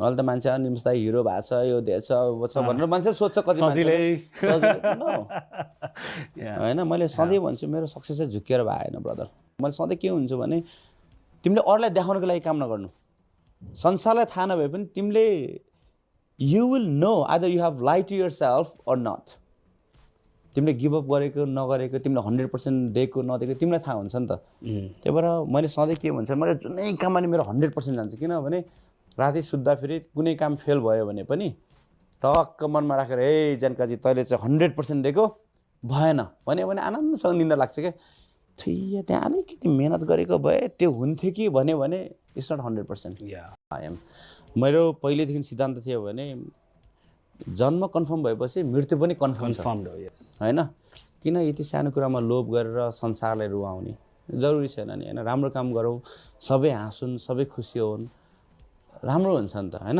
अहिले त मान्छे निम्स्दा हिरो भएको छ यो दिएछ भनेर मान्छे सोध्छ कति मान्छेले होइन मैले सधैँ भन्छु मेरो सक्सेस चाहिँ झुकेर भएन ब्रदर मैले सधैँ के हुन्छु भने तिमीले अरूलाई देखाउनको लागि काम नगर्नु संसारलाई थाहा नभए पनि तिमीले you will know either you have light to yourself or not तिमीले गिभअप गरेको नगरेको तिमीले 100% दिएको नदिएको तिमीलाई थाहा हुन्छ नि त त्यही भएर मैले सधैँ के भन्छ मैले जुनै काममा नि मेरो 100% जान्छ किनभने राति सुत्दाखेरि कुनै काम फेल भयो भने पनि टक्क मनमा राखेर ए जानकाजी तैँले चाहिँ 100% दिएको भएन भन्यो भने आनन्दसँग निन्दा लाग्छ क्या थुइया त्यहाँ अलिकति मेहनत गरेको भए त्यो हुन्थ्यो कि भन्यो भने इट्स नट 100%। आई एम मेरो पहिलेदेखि सिद्धान्त थियो भने जन्म कन्फर्म भएपछि मृत्यु पनि कन्फर्म छ होइन किन यति सानो कुरामा लोभ गरेर संसारलाई रुवाउने जरुरी छैन नि होइन राम्रो काम गरौँ सबै हाँसुन् सबै खुसी हुन् राम्रो हुन्छ नि त होइन।